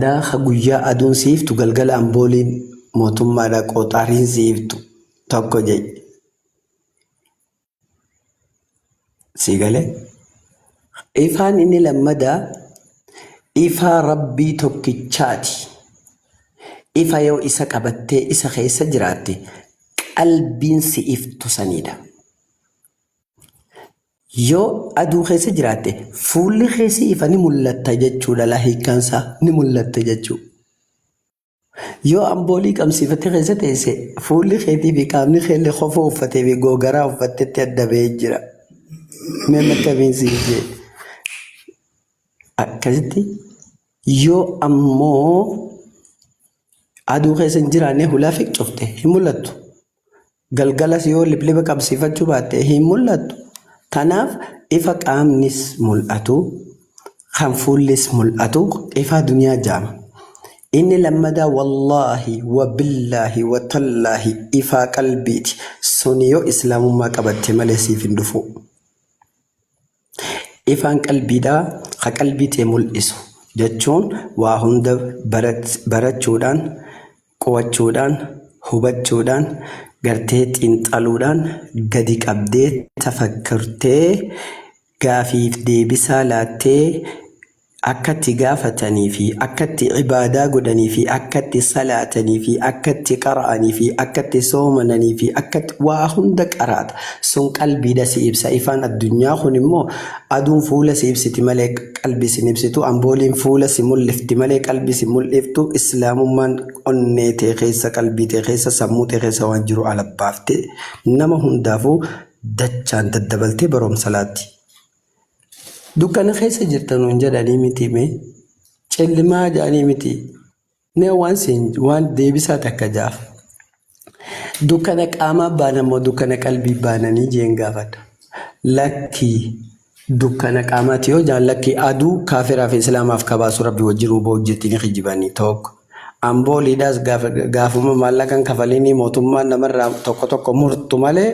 Daa guyyaa aduun siiftu galgala ambooliin mootummaadhaa qooxaariin siiftu tokko jedhe. Siigalee ifaan inni lammadaa ifaa rabbii tokkichaati. Ifa yoo isa qabattee isa keessa jiraatte qalbiin si iftu sanidha. Yoo aduu keessa jiraatte fuulli keessi ifa ni mul'atta jechuudha. Hiikkaansaa ni mul'atta jechuudha. Yoo amboolii qabsiifattee keessa teesse fuulli keetii fi qaamni keellee kofoo uffatee fi googaraa uffattetti adda ba'ee jira. Mee makkamiin siif jee akkasitti yoo ammoo aduu keessa hin jiraanne hulaa fi cufte hin mul'attu. Galgalas yoo libliba qabsiifachuu baatte hin mul'attu. Kanaaf ifa qaamnis mul'atu kan fuullis mul'atu ifa duniyaa jaama. Inni lammadaa wallaahi wabillaahi watallaahi ifa qalbiiti. Sun yoo islaamummaa qabatte malee siif hin dhufu. Ifaan qalbiidhaa ka qalbiitee mul'isu jechuun waa hunda barachuudhaan qo'achuudhaan hubachuudhaan gartee xiinxaluudhaan gadi qabdee tafakkurtee gaafiif deebisaa laattee akkatti gaafatanii fi akkatti ibaadaa godhanii fi akkatti salaatanii fi akkatti qara'anii fi akkatti soomananii fi akkatti waa hunda qaraata. Sun qalbiidha si ibsa. Ifaan addunyaa kun immoo aduun fuula si ibsiti malee qalbii si ibsitu. Ambooliin fuula si mul'ifti malee qalbii si mul'iftu. Islaamummaan onnee tee keessa qalbii tee keessa sammuu tee keessa waan jiru alabbaafte nama hundaafuu dachaan daddabaltee barumsa laatti. Dukkana keessa jirtanuun jedhanii miti mee cellimaa jedhanii miti nee waan deebisaa takka jaaf dukkana qaamaa baanamoo dukkana qalbii baananii jeen gaafadha. Lakkii dukkana qaamaati yoo jaan lakkii aduu kaafiraa fi islaamaaf kabaasu rabbi wajjin uuboo hojjetanii kijibanii tokko ambooliidhaas gaafuma maallaqan kafalanii mootummaan namarraa tokko murtu malee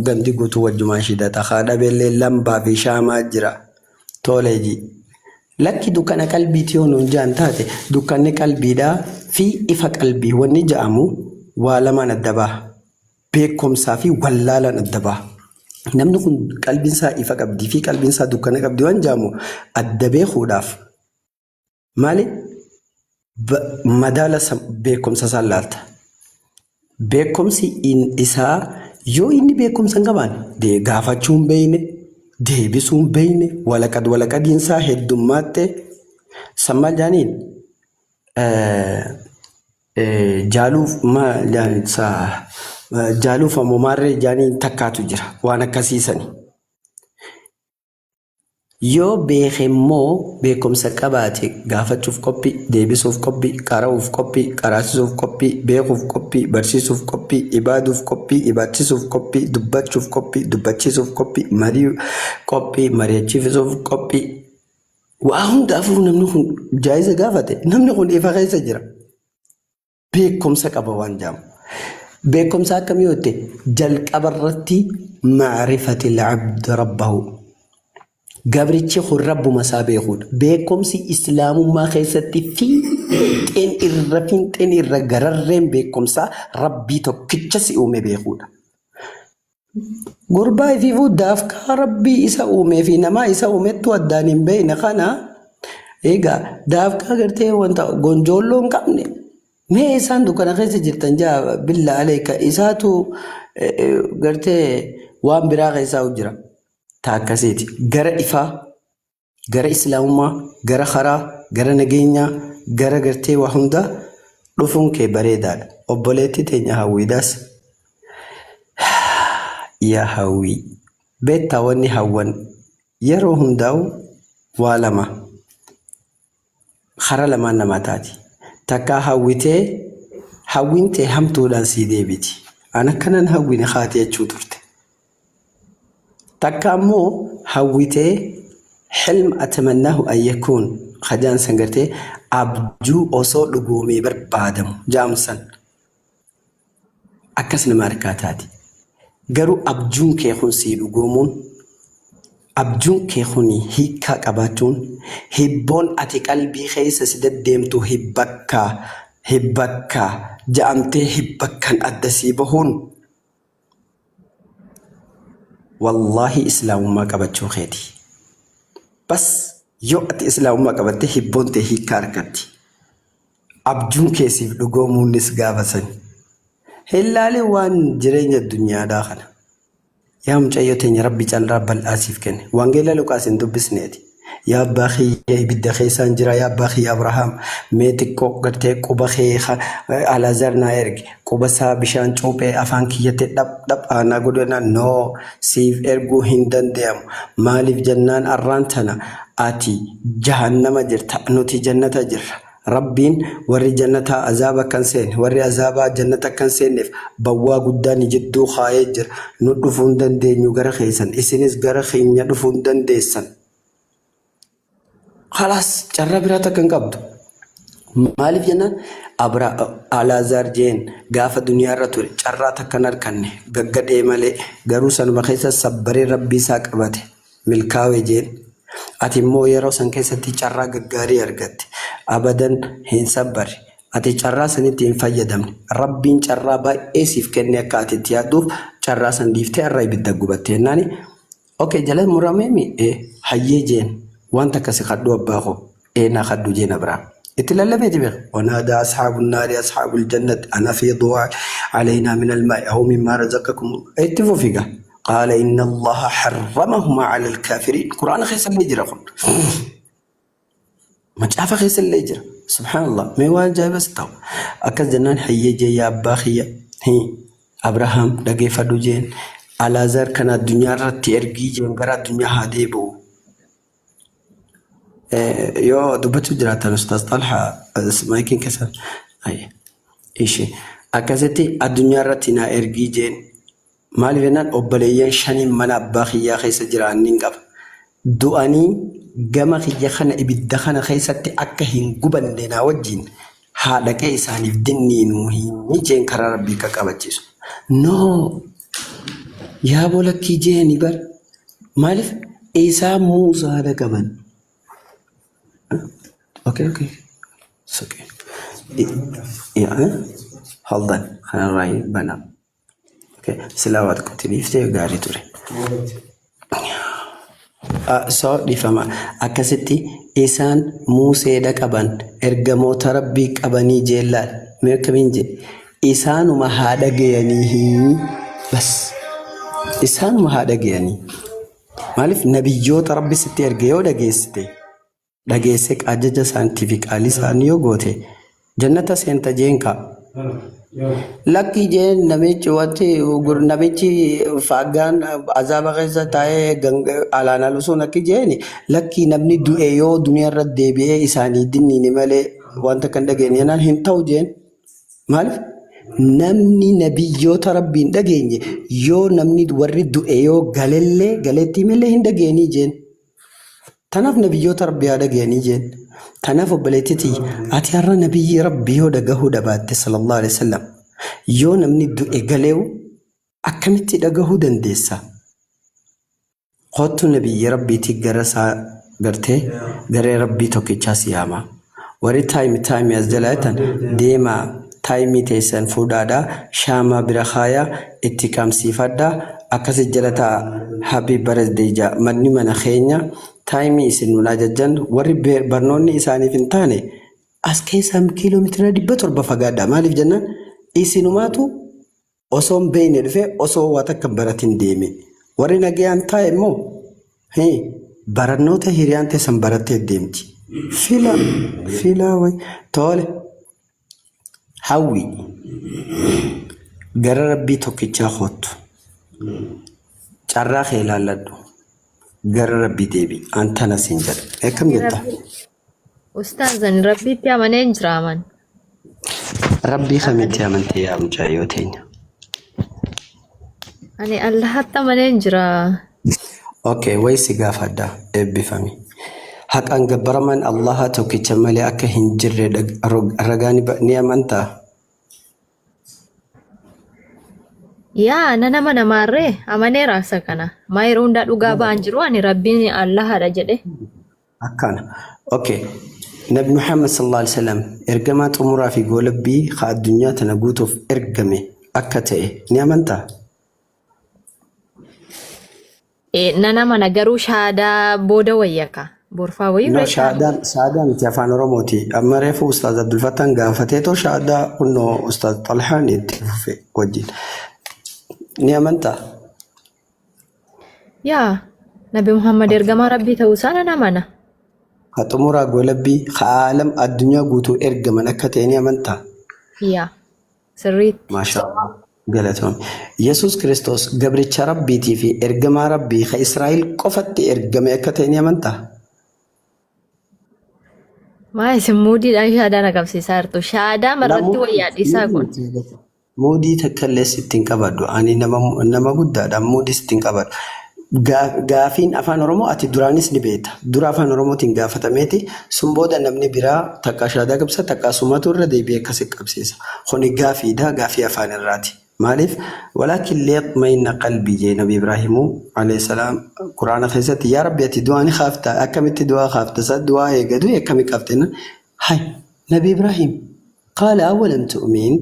ganti guutuu wajjumaan shidata haadha beellee lambaa fi shaamaa jira. Toleeji lakki dukkana qalbiitii yoo nuun jaan taate dukkanni qalbiidhaa fi ifa qalbii wanni ja'amu waa lamaan adda baha. Beekumsaa fi wallaalaan adda baha. Namni kun qalbiinsaa ifa qabdii fi qalbiinsaa dukkana qabdii waan ja'amu adda beekuudhaaf maali madaala beekumsa isaan laalta. Beekumsi isaa yoo inni beekumsa hin qabaanne gaafachuu hin beekne. Deebisuun beekne walaqadiinsaa heddummaatti sammaa jaaniin jaaluuf ammoo maarree jaaniin takkaatu jira waan akkasiisani. Yoo beeke immoo beekumsa qabaate gaafachuuf qophii, deebisuuf qophii, qara'uuf qophii, qaraasisuuf qophii, beekuuf qophii, barsiisuuf qophii, ibaaduuf qophii, ibaachisuuf qophii, dubbachuuf qophii, dubbachiisuuf qophii, marii qophii, mari'achiisuuf qophii. Waa hundaafuu namni kun jaayiza gaafate namni kun ifa keessa jira. Beekumsa qaba waan jaamu. Beekumsa akkamii yoo ta'e jalqaba irratti maarifati la'abdi rabbahu. Gabrichi kun rabbuma isaa beekuudha. Beekumsi islaamummaa keessatti fiixeen irra gararreen beekumsaa rabbii tokkicha si uume beekuudha. Gurbaa ifiifuu daafkaa rabbii isa uumee fi namaa isa uumettu addaan hin beekne kana egaa daafkaa gartee wanta gonjoolloo hin qabne mee isaan dukkana keessa jirtan jaa billa aleeka isaatu gartee waan biraa keessaa jira. Taakkasiiti gara ifaa gara islaamummaa gara karaa gara nageenyaa gara gartee waa hunda dhufuun kee bareedaadha. Obboleetti teenya hawwiidhaas yaa hawwii beektaa wanni hawwan yeroo hundaa'u waa lama kara lamaan namaa taati. Takkaa hawwitee hawwintee hamtuudhaan sii deebiti. Ana kanan hawwine haati jechuu turte. Takka ammoo hawwitee حلم أتمناه أن يكون خجان سنغرتي أبجو أصول لقومي بربادم جامسن أكسن ماركاتاتي قروا أبجون كي يخون سيلو قومون abjuun kee kuni hiikaa qabaachuun hibboon ati qalbii keessa si deddeemtu hibbakkaa ja'amtee hibbakkan adda sii bahuun wallaahi islaamummaa qabachuu keeti. Bas yoo ati islaamummaa qabatte hibboon ta'e hiikaa argatti. Abjuun keessiif dhugoomuunis gaafa sani. Hillaalee waan jireenya addunyaadhaa kana. Yaa mucayyoo teenya rabbi caalaa bal'aasiif kenne. Wangeela Luqaas hin dubbisneeti. Yaa abbaa kiyya ibidda keessaan jira yaa abbaa kiyya Abrahaam mee xiqqoo gartee quba kee Alaazar naa erge quba isaa bishaan cuuphee afaan kiyyatti dhap aanaa godhannaan noo siif erguu hin danda'amu. Maaliif jennaan arraan tana ati jahannama jirta nuti jannata jirra. Rabbiin warri jannataa azaaba kan seene warri azaabaa jannata kan seeneef bawwaa guddaan jidduu kaayee jira. Nu dhufuu hin dandeenyu gara keessan isinis gara keenya dhufuu hin dandeessan. Khalaas carraa biraa takka hin qabdu. Maaliif jennaan Alaazar jeen gaafa duniyaarra ture carraa takka hin arganne gaggadhee malee garuu sanuma keessa sabbaree rabbii isaa qabate milkaa'ee jeen. Ati immoo yeroo san keessatti carraa gaggaarii argatte abadan hin sabbarre ati carraa sanitti hin fayyadamne rabbiin carraa baay'ee siif kenne akka ati itti yaadduuf carraa san dhiiftee irraa ibidda gubatte jennaani okay jala murameemi hayyee jeen wanta akkasi kadhu abbaa koo naa kadhu jeen Abrahaam itti lallabeeti beek wanaadaa asxaabun naari asxaabul jannati ana fiiduu alaynaa min almaa'i aw mimmaa razaqakum itti fufiga. قال إن الله حرمهما على الكافرين قرآن خيس اللي يجرى ما جاء خيس اللي يجرى سبحان الله ما يوان جاي بس تو أكل جنان حيجي يا أباخية هي أبراهام دقي فدوجين على زر كان الدنيا رتي أرجي جنبرا الدنيا هاديبو يو دبتو جرات الأستاذ طلحة سمايكين كسر أي إيشي أكذتي الدنيا رتينا أرجي جين maaliif jennaan obboleeyyan shaniin mana abbaa kiyyaa keessa jiraannin qaba. Du'anii gama kiyya kana ibidda kana keessatti akka hin gubanne naa wajjin haadhaqee isaaniif dinniinuu hin jeen karaa rabbii qaqqabachiisu. No yaa bolakkii jeeni bar maaliif isaan muusaa haadha qaban. Okay. It's okay. Hold on. Kanarraa banaa. Silawat kutiliftee gaarii ture. Soo dhifama akkasitti isaan muuseedha qaban ergamoota rabbii qabanii jeellaan mee akkamiin jedhe isaanuma haadha gayanii bas isaanuma haadha gayanii maaliif nabiyyoota rabbi sitti erge yoo dhageesse ajaja saantifikaalii isaanii yoo goote jannata seenta jeenkaa. Lakki jeen namichi faagaan azaaba keessa taa'ee alaana lusuun akki jeeni lakki namni du'e yoo duniyaarra deebi'ee isaanii dinniini malee wanta kan dhageenye naan hin ta'u jeen maaliif namni nabiyyoota rabbiin dhageenye yoo namni warri du'e yoo galeetti malee hin dhageenye jeen tanaaf nabiyyoota rabbii haa dhageenye jeen. Tanaaf obboleettiti ati har'a nabiyyi rabbii yoo dhagahuu dabaatte sallallahu alaihi wasallam yoo namni du'e galeewu akkamitti dhagahuu dandeessa? Kottu nabiyyi rabbiitii gara isaa gartee garee rabbii tokkichaa siyaama. Warri taayimii as jalaatan deemaa taayimii teessan fuudhaadhaa shaamaa bira kaayaa itti qabsiifadhaa akkasi jala ta'a happy birthday jaa manni mana keenya. Taayimii isin nulaa jajjan warri barnoonni isaaniif hin taane as keessaa kiiloomeetira 700 fagaadha. Maaliif jennaan isinumaatu osoo hin beekne dhufee osoo waa takka baratiin deeme. Warri nagayaan taa'e immoo barannoota hiriyaan teessan barattee deemti. Fila wayi tole hawwi gara rabbii tokkichaa hoottu carraa kee ilaalladhu. Gara rabbii deebi antana siin jedha akkam jetta ustaazan rabbiitti amanee jiraaman rabbii kamitti amantee yaa mucayyoo teenya ani allahatti amanee jira okay waysi gaafadha eebbifami haqaan gabbaraman allaha tokkicha malee akka hin jirre ragaani ni amantaa Yaa nama namarree amanee raasa kana. Maa yeroo hundaa dhugaa ba'an jiru ani rabbiin Allahadha jedhe. akkana. Okay. Nabi Muhammad sallallahu alaihi wasallam ergamaa xumuraa fi goolabbii ka addunyaa tana guutuuf ergame akka ta'e ni amantaa? Nama na garuu shaadaa booda wayyaka. Borfaa wayii No, beekaa. shaadaan itti afaan Oromooti. Amma reefu Ustaaz Abdulfattaan gaafatee too shaadaa kunnoo Ustaaz Talhaan itti fufe wajjin. Ni amantaa? Yaa Nabi Muhammad ergamaa rabbii ta'uu isaa nan amana. Ka xumuraa goolabbii ka aalam addunyaa guutuu ergaman akka ta'e ni amantaa? Yaa sirriitti. Maashaallah. Galatoom. Yesuus Kiristoos gabricha rabbiitii fi ergamaa rabbii ka Israa'el qofatti ergame akka ta'e ni amantaa? Maa isin muudiidhaan shaadaa na qabsiisaa jirtu. Shaadaa marratti wayyaadhiisaa kun. Muudii takkallee sittiin qabadhu. Ani nama guddaadha. Muudii sittiin qabadhu. Gaafiin afaan Oromoo ati duraanis ni beekta. Dura afaan Oromootiin gaafatameeti sun booda namni biraa takka shaadaa qabsa takka sumatu irra deebi'ee akkasi qabsiisa. Kuni gaafiidha. Gaafii afaan irraati. Maaliif? Walaakin leeqmayna qalbii jee Nabi Ibraahimuu alayhi salaam Quraana keessatti yaa Rabbi ati du'aa ni kaafta akkamitti du'aa kaafta sa du'aa eegadu akkami qabtena hay Nabi Ibraahim qaala awalam tu'min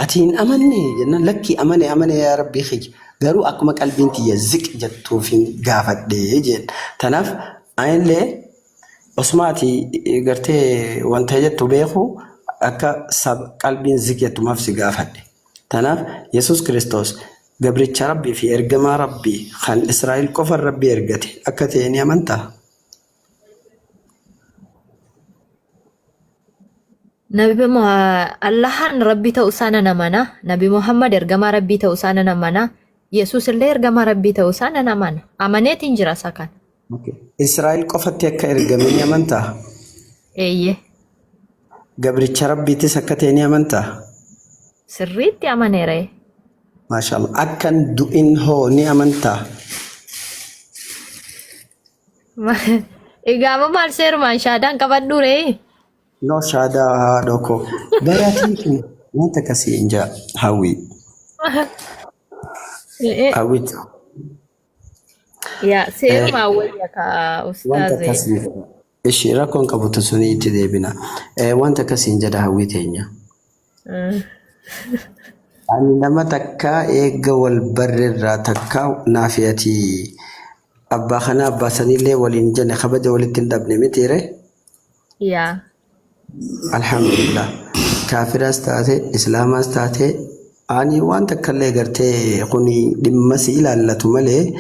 atiin amanne jennaan lakki amane yaa Rabbi khij garuu akkuma qalbiin tiyya ziq jettuufin gaafadhee jeen tanaaf ayinlee osmaati gartee wanta jettu beeku akka qalbiin ziq jettumaaf si gaafadhe. Tanaaf Yesuus Kiristoos gabricha rabbii fi ergamaa rabbii kan Israa'el qofa rabbii ergate akka ta'e ni amantaa? Allahan rabbii ta'uu isaa nan amana. Nabi Muhammad ergamaa rabbii ta'uu isaa nan amana. Yesuus illee ergamaa rabbii ta'uu isaa nan amana. Amaneetiin jira isa kan. Israa'el qofatti akka ergame ni amantaa? Eeyyee. Gabricha rabbiitis akka ta'e ni amantaa? Sirriitti amaneera. Maashaallah. Akkan du'in hoo ni amantaa? Egaa amma maal seerumaan shaadaan qabadhu ree? No shaadaa haadha koo. Baraatiin kun wanta akkasii hin jaa hawwii. Hawwiitu. Yaa seerumaa wayya ka Wanta ustaazee. akkasii. Ishii rakkoon qabutu suni itti deebina. Wanta akkasii hin jedha hawwii teenya. Ani nama takka eega wal barreerraa takka naafiyati abbaa kana abbaa sanillee waliin jenne kabaja walitti hin dhabne mitiire. Yaa. Alhamdulillah. Kaafiras taate islaamaas taate ani waan takkallee gartee kuni dhimma si ilaallatu malee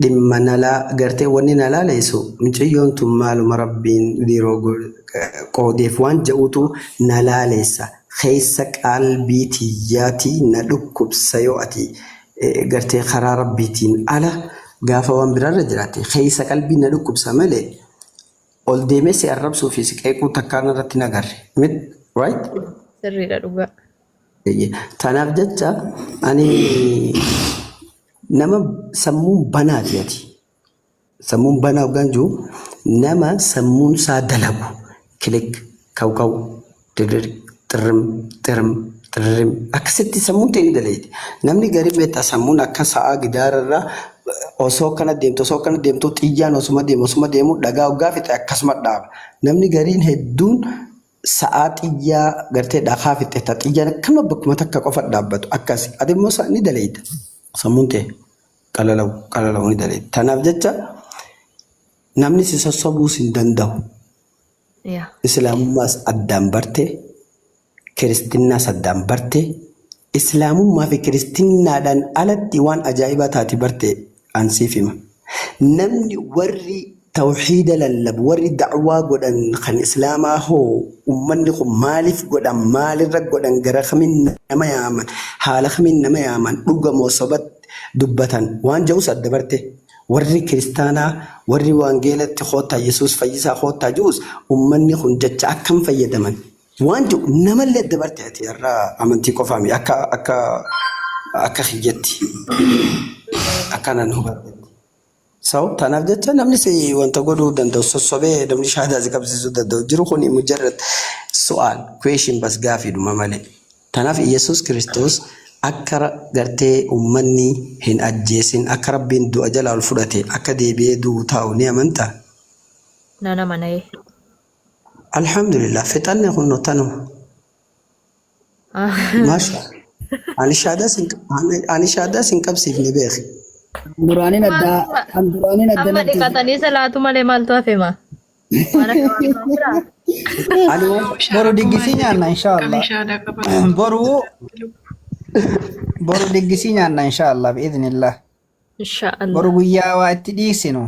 dhimma nalaa gartee wanni nalaa leessu mucayyoon tun maaluma rabbiin dhiiroo qoodeef waan jedhutu nalaa leessa. Keessa qalbii tiyyaatii na dhukkubsa yoo ati gartee karaa rabbiitiin ala gaafa waan biraarra jiraate keessa qalbii na dhukkubsa malee ol deemee si arrabsuu fi si qeequu takkaan irratti nagarre. Right? Sirriidha dhugaa. Tanaaf jecha ani nama sammuun banaati ati. Sammuun banaa hoggaan jiru nama sammuun isaa dalagu kilik kawkaw dirri. Tirrim akkasitti sammuun ta'e daleeti. Namni gari beektaa sammuun akka sa'aa gidaararraa osoo kana deemtu xiyyaan osuma deemu dhagaa hoggaa fixe akkasuma dhaaba. Namni gariin hedduun sa'aa xiyyaa gartee dhagaa fixe xiyyaan akkama bakkuma takka qofa dhaabbatu akkasi. Ati immoo ni daleeta. Sammuun ta'e qalalawu ni daleeta. Tanaaf jecha namni si sossobuus hin danda'u. Islaamummaas addaan bartee. Kiristinnaa saddaan barte islaamummaa fi kiristinnadhaan alatti waan ajaa'ibaa taati barte ansiif hima. Namni warri tawxiida lallabu warri da'waa godhan kan islaamaa hoo ummanni kun maaliif godhan maalirra godhan gara kamiin nama yaaman haala kamiin nama yaaman dhugamoo sobatti dubbatan waan jedhus adda barte. Warri kiristaanaa warri waangeelatti hoottaa Yesuus fayyisaa hoottaa jedhus ummanni kun jecha akkam fayyadaman. Waan jiru namallee dabarte ati irraa amantii qofaami akka hiyyatti akkanan hubadhe. Tanaaf jecha namni wanta godhuu danda'u sossobee namni shaadaa si qabsiisuu danda'u jiru kun mujarrad su'aal question bas gaafiidhuma malee. Tanaaf Yesuus Kiristoos akka gartee ummanni hin ajjeesin akka rabbiin du'a jalaa ol fudhate akka deebi'ee du'u taa'u ni amantaa? Nana mana Alhamdulillah fixanne kun tanu. Masha ani shaadaa sin qabsiifne beeki. Duraanin adda amma dhiqatanii salaatu malee maaltu hafe ma? boru diggisii nyaanna inshaallah. Boru diggisii nyaanna inshaallah bi'iidhnillah. Inshaallah. Boru guyyaa waa itti dhiisinu.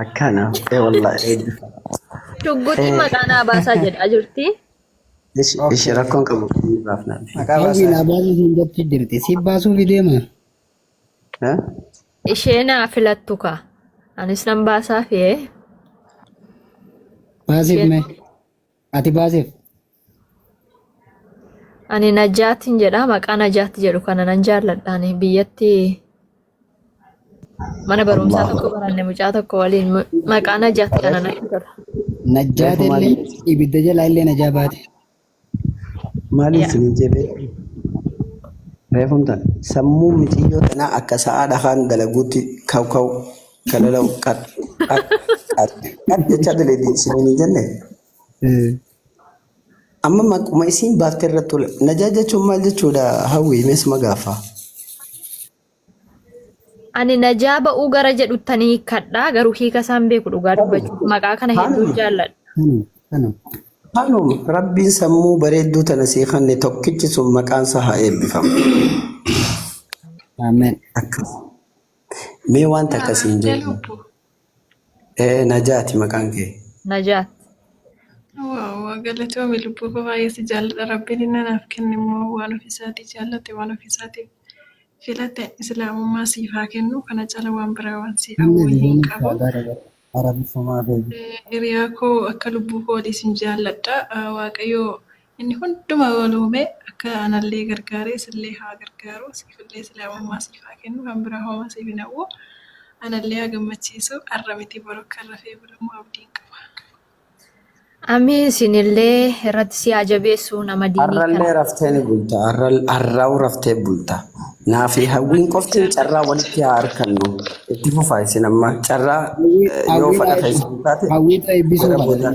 Akkana wallahi. Shugguxii maqaa naa baasaa jedhaa jirti. Ishi rakkoon qabu baafnaan. Hawwi naa baasuufiin jetti jirti. Si baasuufi deema. Ishee naa filattu ka. Anis nan baasaa fi Baasiif mee? Ati baasiif? ani Najaatiin jedha maqaa Najaat jedhu kana nan jaalladhaan biyyatti mana barumsaa tokko baranne mucaa tokko waliin maqaa Najaat kana na fudhata. Najaat illee ibidda jalaa illee najaa baate. Maaliif ni jebe? Reefumtan sammuu mitiyyoo tanaa akka sa'aa dhahaan dalaguutti kaw kalalau qat jecha daleedii isin jenne. Amma maquma isiin baaftee irratti ol najaa jechuun maal jechuudha hawwi mees magaafa. Ani najaa ba'uu gara jedhuttanii kadhaa garuu hiika isaan beeku dhugaa dubbachuuf maqaa kana hedduu jaalladha. Hanum rabbiin sammuu bareedduu tana sii kanne tokkichi sun maqaan isaa haa eebbifamu. Ameen. Mee wanta akkasiin jedhu. Najaati maqaan kee. Najaat. Wow, galatoomii lubbuu koo baay'ee si jaalladha. Rabbiin inni naaf kenne immoo waan ofiisaatii jaallate waan ofiisaatii filate islaamummaa siif haa kennu kana cala waan biraa waan si hawwii hin qabu. Hiriyaa koo akka lubbuu koo waliin sin jaalladha. Waaqayyoo inni hunduma wal uume akka anallee gargaaree isillee haa gargaaru siifillee islaamummaa siif haa kennu kan biraa homaa siif hin hawwu anallee haa gammachiisu har'a miti boru akka rafee bulamuu abdiin qaba. Amii isinillee irratti si jabeessu nama diinii kana. Arrallee raftee ni bulta. Arraa'u raftee bulta. Naafi hawwiin qofti carraa walitti haa harkannu. Itti fufaa isin amma carraa yoo fudhata isin taate. Hawwii ta'e eebbisuu qaba.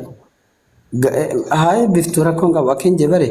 Haa eebbiftuu rakkoon qabu akka hin jebare.